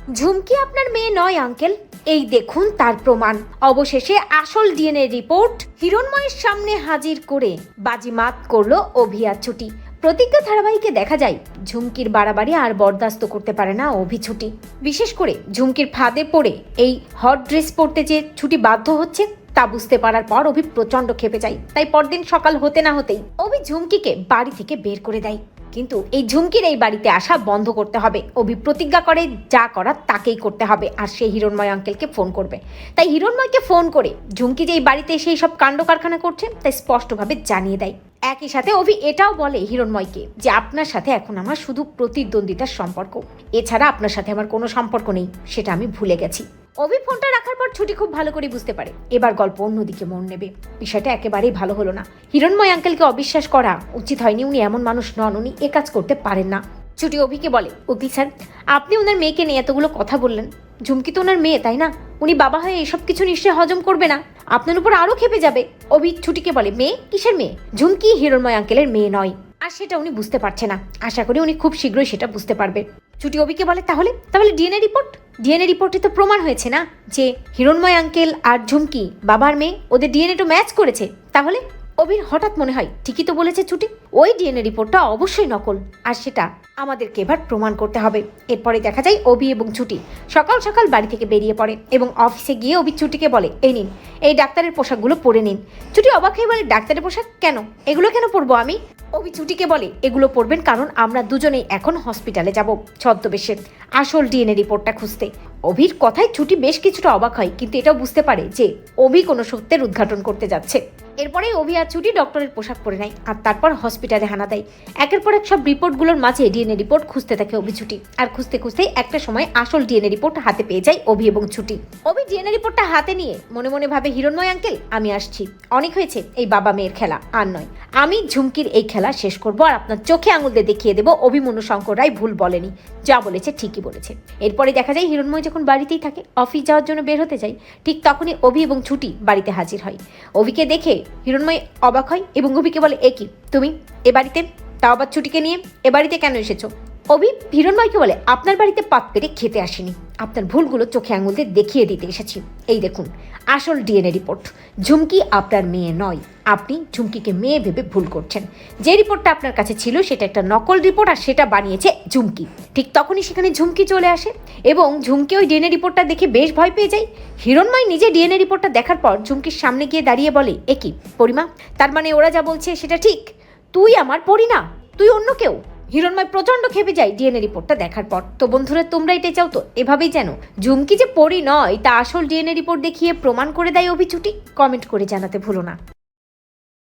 ঝুমকি আপনার মেয়ে নয় আঙ্কেল, এই দেখুন তার প্রমাণ। অবশেষে আসল ডিএনএ রিপোর্ট হিরণময়ের সামনে হাজির করে বাজিমাত করলো অভি আর ছুটি। প্রতিজ্ঞা ধারাবাহিকে দেখা যায় ঝুমকির বাড়াবাড়ি আর বরদাস্ত করতে পারে না অভি ছুটি। বিশেষ করে ঝুমকির ফাঁদে পড়ে এই হট ড্রেস পরতে যে ছুটি বাধ্য হচ্ছে তা বুঝতে পারার পর অভি প্রচন্ড খেপে যায়। তাই পরদিন সকাল হতে না হতেই অভি ঝুমকিকে বাড়ি থেকে বের করে দেয়। কিন্তু এই ঝুমকির এই বাড়িতে আসা বন্ধ করতে হবে। অভি প্রতিজ্ঞা করে যা করার তাকেই করতে হবে, আর সে হিরণময় আঙ্কেলকে ফোন করবে। তাই হিরণময়কে ফোন করে ঝুমকি যে এই বাড়িতে এসে সব কাণ্ড কারখানা করছে তাই স্পষ্টভাবে জানিয়ে দেয়। একই সাথে অভি এটাও বলে হিরণময়কে যে আপনার সাথে এখন আমার শুধু প্রতিদ্বন্দ্বিতার সম্পর্ক, এছাড়া আপনার সাথে আমার কোনো সম্পর্ক নেই, সেটা আমি ভুলে গেছি। অভি ফোনটা রাখার পর ছুটি খুব ভালো করে বুঝতে পারে এবার গল্প অন্যদিকে মন নেবে। বিষয়টা একেবারেই ভালো হলো না। হিরণময় আঙ্কেলকে অবিশ্বাস করা উচিত হয়নি। উনি এমন মানুষ নন, উনি এ কাজ করতে পারেন না। ছুটি অভিকে বলে, উকিল স্যার, আপনি ওনার মেয়েকে নিয়ে এতগুলো কথা বললেন। ঝুমকি তো ওনার মেয়ে, তাই না? উনি বাবা হয়ে এসব কিছু নিশ্চয়ই হজম করবে না, আপনার উপর আরো খেপে যাবে। অভি ছুটিকে বলে, মেয়ে? কিসের মেয়ে? ঝুমকি হিরণময় আঙ্কেলের মেয়ে নয়, আর সেটা উনি বুঝতে পারছে না। আশা করি উনি খুব শীঘ্রই সেটা বুঝতে পারবে। ছুটি অভিকে বলে, তাহলে ডিএনএ রিপোর্টে তো প্রমাণ হয়েছে না যে হিরণময় আঙ্কেল আর ঝুমকি বাবার মেয়ে, ওদের ডিএনএ তো ম্যাচ করেছে। তাহলে অভির হঠাৎ মনে হয় ঠিকই তো বলেছে ছুটি, ওই ডিএনএ রিপোর্টটা অবশ্যই নকল, আর সেটা আমাদেরকে এবার প্রমাণ করতে হবে। এরপরে দেখা যায় অভি এবং ছুটি সকাল সকাল বাড়ি থেকে বেরিয়ে পড়ে এবং অফিসে গিয়ে অভি ছুটিকে বলে, এই নিন এই ডাক্তারের পোশাকগুলো পরে নিন। ছুটি অবাক হয়ে বলে, ডাক্তারের পোশাক কেন? এগুলো কেন পরবো আমি? অভি ছুটিকে বলে, এগুলো পরবেন কারণ আমরা দুজনেই এখন হসপিটালে যাব ছদ্মবেশে আসল ডিএনএ রিপোর্টটা খুঁজতে। অভির কথায় ছুটি বেশ কিছুটা অবাক হয়, কিন্তু এটাও বুঝতে পারে যে অভি কোনো সত্যের উদ্ঘাটন করতে যাচ্ছে। এরপরে অভি আর ছুটি ডক্টরের পোশাক পরে নেয় আর তারপর হসপিটালে হানা দেয়। একের পর এক সব রিপোর্টগুলোর মাঝে ডিএনএ রিপোর্ট খুঁজতে থাকে অভি ছুটি, আর খুঁজতে খুঁজতেই একটা সময় আসল ডিএনএ রিপোর্ট হাতে পেয়ে যায় অভি এবং ছুটি। অভি ডিএনএ রিপোর্টটা হাতে নিয়ে মনে মনে ভাবে, হিরণময় আঙ্কেল, আমি আসছি। অনেক হয়েছে এই বাবা মেয়ের খেলা, আর নয়। আমি ঝুমকির এই খেলা শেষ করবো আর আপনার চোখে আঙুল দিয়ে দেখিয়ে দেবো অভিমন্যু শঙ্কর রায় ভুল বলেনি, যা বলেছে ঠিকই বলেছে। এরপরে দেখা যায় হিরণময় যখন বাড়িতেই থাকে, অফিস যাওয়ার জন্য বের হতে যায়, ঠিক তখনই অভি এবং ছুটি বাড়িতে হাজির হয়। অভিকে দেখে হিরণময় অবাক হয় এবং অভিকে বলে, এ কি তুমি এ বাড়িতে, তাও আবার ছুটিকে নিয়ে এ বাড়িতে কেন এসেছো? অভি হিরণময়কে বলে, আপনার বাড়িতে পাত পেরে খেতে আসিনি, আপনার ভুলগুলো চোখে আঙুল দিয়ে দেখিয়ে দিতে এসেছি। এই দেখুন আসল ডিএনএ রিপোর্ট, ঝুমকি আপনার মেয়ে নয়, আপনি ঝুমকিকে মেয়ে ভেবে ভুল করছেন। যে রিপোর্টটা আপনার কাছে ছিল সেটা একটা নকল রিপোর্ট, আর সেটা বানিয়েছে ঝুমকি। ঠিক তখনই সেখানে ঝুমকি চলে আসে এবং ঝুমকি ওই ডিএনএ রিপোর্টটা দেখে বেশ ভয় পেয়ে যায়। হিরণময় নিজে ডিএনএ রিপোর্টটা দেখার পর ঝুমকির সামনে গিয়ে দাঁড়িয়ে বলে, এ কি পরিমা, তার মানে ওরা যা বলছে সেটা ঠিক? তুই আমার পরি না, তুই অন্য কেউ। হিরণময় প্রচন্ড খেপে যায় ডিএনএ রিপোর্টটা দেখার পর। তো বন্ধুরা, তোমরা এটা চাও তো এভাবেই যেন ঝুমকি যে পরি নয় তা আসল ডিএনএ রিপোর্ট দেখিয়ে প্রমাণ করে দেয় অভি ছুটি? কমেন্ট করে জানাতে ভুলো না।